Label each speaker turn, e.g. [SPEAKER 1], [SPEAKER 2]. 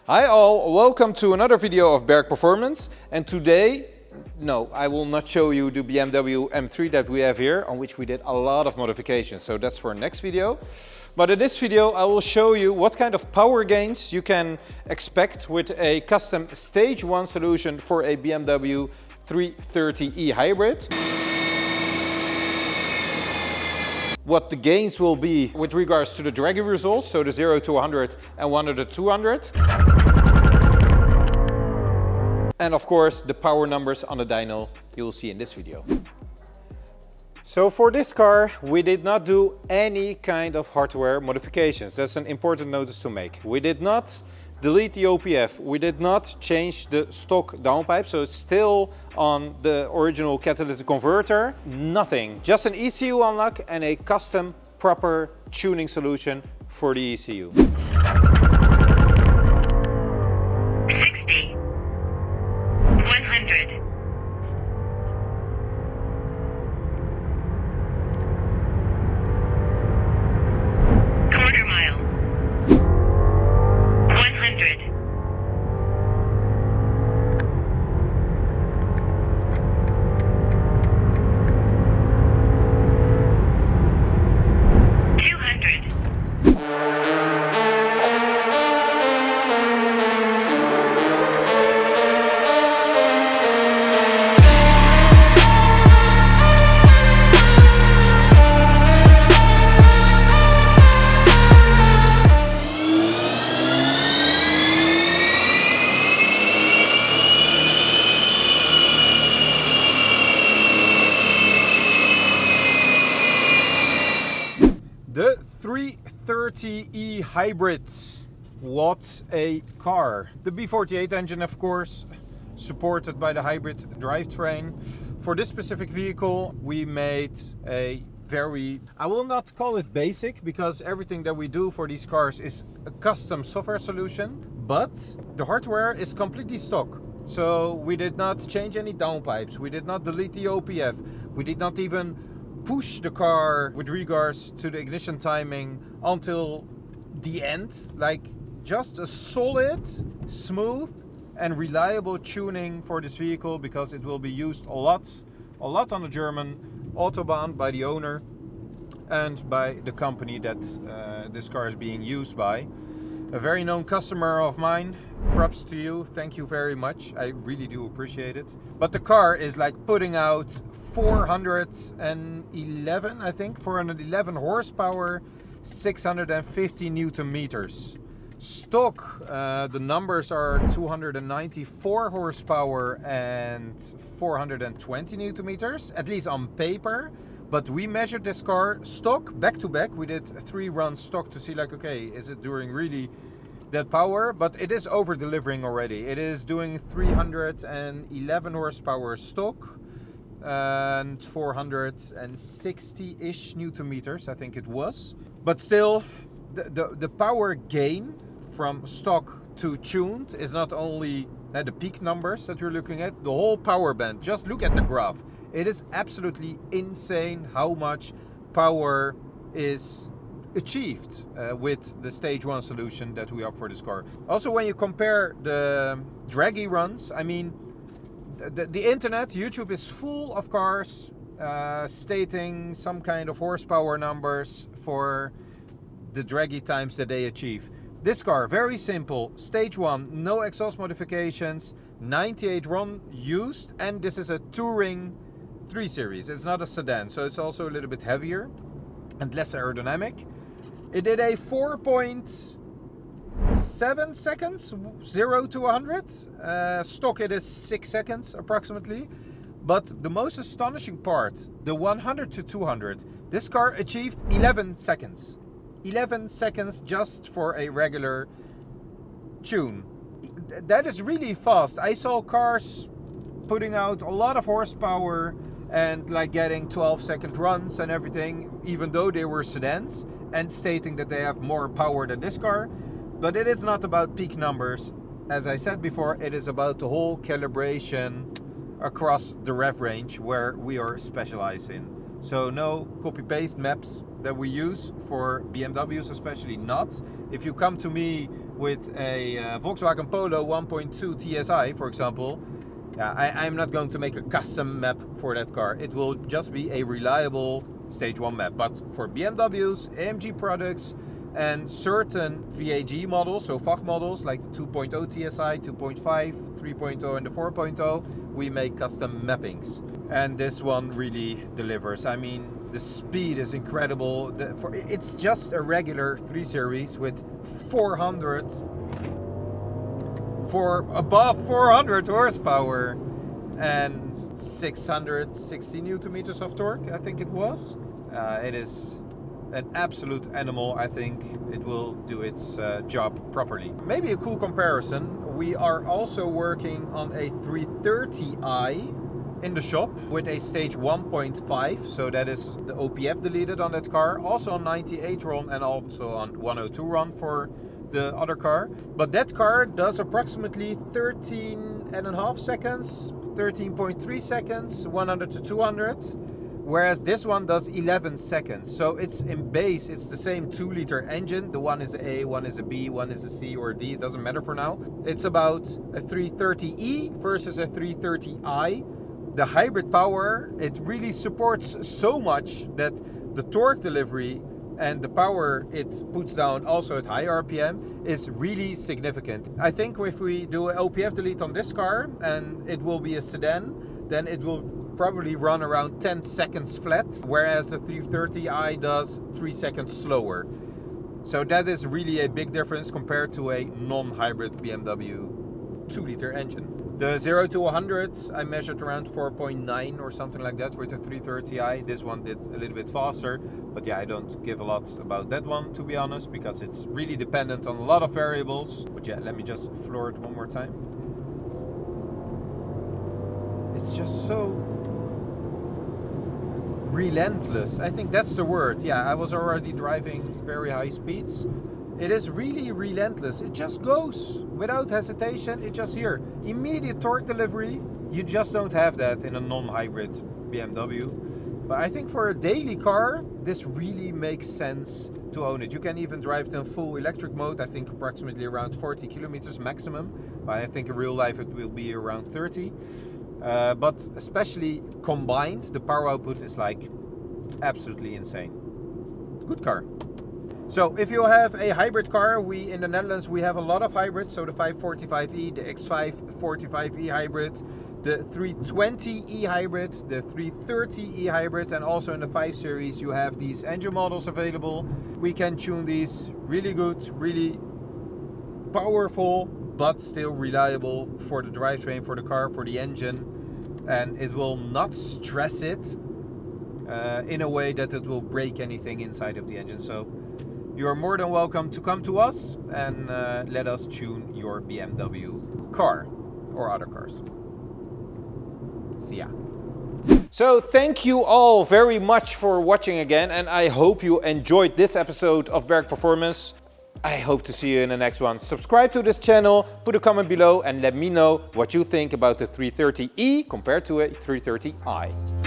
[SPEAKER 1] Hi all, welcome to another video of Berg Performance, and today, no, I will not show you the BMW M3 that we have here, on which we did a lot of modifications, so that's for next video. But in this video I will show you what kind of power gains you can expect with a custom stage 1 solution for a BMW 330e Hybrid. What the gains will be with regards to the dragy results, so the 0 to 100 and 100 to 200. And of course the power numbers on the dyno you will see in this video. So for this car we did not do any kind of hardware modifications. That's an important notice to make. We did not delete the OPF, we did not change the stock downpipe, so it's still on the original catalytic converter. Nothing, just an ECU unlock and a custom proper tuning solution for the ECU.
[SPEAKER 2] 60, 100. Quarter mile. 100. 200.
[SPEAKER 1] 330e Hybrid. What a car! The B48 engine, of course, supported by the hybrid drivetrain. For this specific vehicle we made a very, I will not call it basic, because everything that we do for these cars is a custom software solution, but the hardware is completely stock. So we did not change any downpipes, we did not delete the OPF, we did not even push the car with regards to the ignition timing until the end. Like, just a solid, smooth and reliable tuning for this vehicle, because it will be used a lot on the German Autobahn by the owner and by the company that this car is being used by. A very known customer of mine. Props to you, thank you very much, I really do appreciate it. But the car is like putting out 411, I think, 411 horsepower, 650 Newton meters. Stock, the numbers are 294 horsepower and 420 Newton meters, at least on paper. But we measured this car stock, back to back. We did 3 runs stock to see, like, okay, is it doing really that power? But it is over delivering already. It is doing 311 horsepower stock and 460-ish Newton meters, I think it was. But still, the power gain from stock to tuned is not only the peak numbers that you're looking at, the whole power band. Just look at the graph. It is absolutely insane how much power is achieved with the stage 1 solution that we have for this car. Also, when you compare the dragy runs, I mean, the internet, YouTube is full of cars stating some kind of horsepower numbers for the dragy times that they achieve. This car, very simple, stage 1, no exhaust modifications, 98 run used, and this is a touring 3 Series. It's not a sedan, so it's also a little bit heavier and less aerodynamic. It did a 4.7 seconds, 0 to 100. Stock it is 6 seconds approximately. But the most astonishing part, the 100 to 200, this car achieved 11 seconds. 11 seconds just for a regular tune. That is really fast. I saw cars putting out a lot of horsepower and like getting 12-second runs and everything, even though they were sedans, and stating that they have more power than this car. But it is not about peak numbers. As I said before, it is about the whole calibration across the rev range where we are specialized in. So no copy-paste maps. that we use for BMWs, especially not. If you come to me with a Volkswagen Polo 1.2 TSI, for example, I'm not going to make a custom map for that car. It will just be a reliable stage 1 map. But for BMWs, AMG products, and certain VAG models, so VAG models like the 2.0 TSI, 2.5, 3.0 and the 4.0, we make custom mappings. And this one really delivers. I mean, the speed is incredible. It's just a regular 3 Series with 400 above 400 horsepower and 660 Newton meters of torque, I think it was. It is an absolute animal. I think it will do its job properly. Maybe a cool comparison, we are also working on a 330i in the shop with a stage 1.5, so that is the OPF deleted on that car, also on 98 RON and also on 102 RON for the other car. But that car does approximately 13.5 seconds, 13.3 seconds, 100 to 200. Whereas this one does 11 seconds. So it's in base, it's the same 2-liter engine. The one is a A, one is a B, one is a C or a D, it doesn't matter for now. It's about a 330e versus a 330i. The hybrid power, it really supports so much that the torque delivery and the power it puts down also at high RPM is really significant. I think if we do an OPF delete on this car and it will be a sedan, then it will probably run around 10 seconds flat, whereas the 330i does 3 seconds slower. So that is really a big difference compared to a non-hybrid BMW 2-liter engine. The 0 to 100 I measured around 4.9 or something like that with the 330i. This one did a little bit faster, but yeah, I don't give a lot about that one, to be honest, because it's really dependent on a lot of variables. But yeah, let me just floor it one more time. It's just so relentless. I think that's the word. Yeah, I was already driving very high speeds. It is really relentless. It just goes without hesitation. It just here. Immediate torque delivery. You just don't have that in a non-hybrid BMW. But I think for a daily car, this really makes sense to own it. You can even drive it in full electric mode. I think approximately around 40 kilometers maximum. But I think in real life it will be around 30. But especially combined, the power output is like absolutely insane. Good car. So if you have a hybrid car, we in the Netherlands, we have a lot of hybrids. So the 545e, the X5 45e hybrid, the 320e hybrid, the 330e hybrid, and also in the 5 Series you have these engine models available. We can tune these really good, really powerful, but still reliable for the drivetrain, for the car, for the engine. And it will not stress it in a way that it will break anything inside of the engine. So you are more than welcome to come to us and let us tune your BMW car or other cars. See ya. So thank you all very much for watching again, and I hope you enjoyed this episode of Berg Performance. I hope to see you in the next one. Subscribe to this channel, put a comment below and let me know what you think about the 330e compared to a 330i.